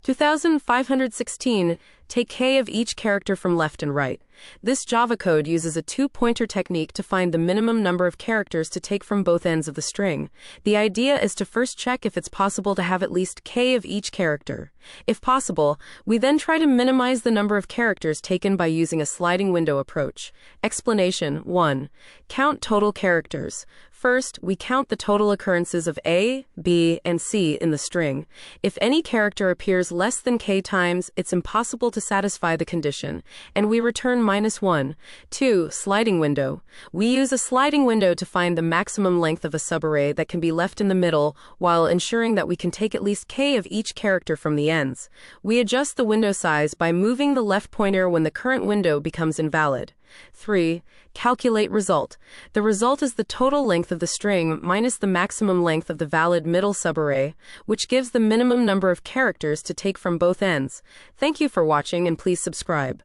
2516. Take k of each character from left and right. This Java code uses a two-pointer technique to find the minimum number of characters to take from both ends of the string. The idea is to first check if it's possible to have at least k of each character. If possible, we then try to minimize the number of characters taken by using a sliding window approach. Explanation 1. Count total characters. First, we count the total occurrences of A, B, and C in the string. If any character appears less than k times, it's impossible to satisfy the condition, and we return -1. 2. Sliding window. We use a sliding window to find the maximum length of a subarray that can be left in the middle while ensuring that we can take at least k of each character from the ends. We adjust the window size by moving the left pointer when the current window becomes invalid. 3. Calculate result. The result is the total length of the string minus the maximum length of the valid middle subarray, which gives the minimum number of characters to take from both ends. Thank you for watching and please subscribe.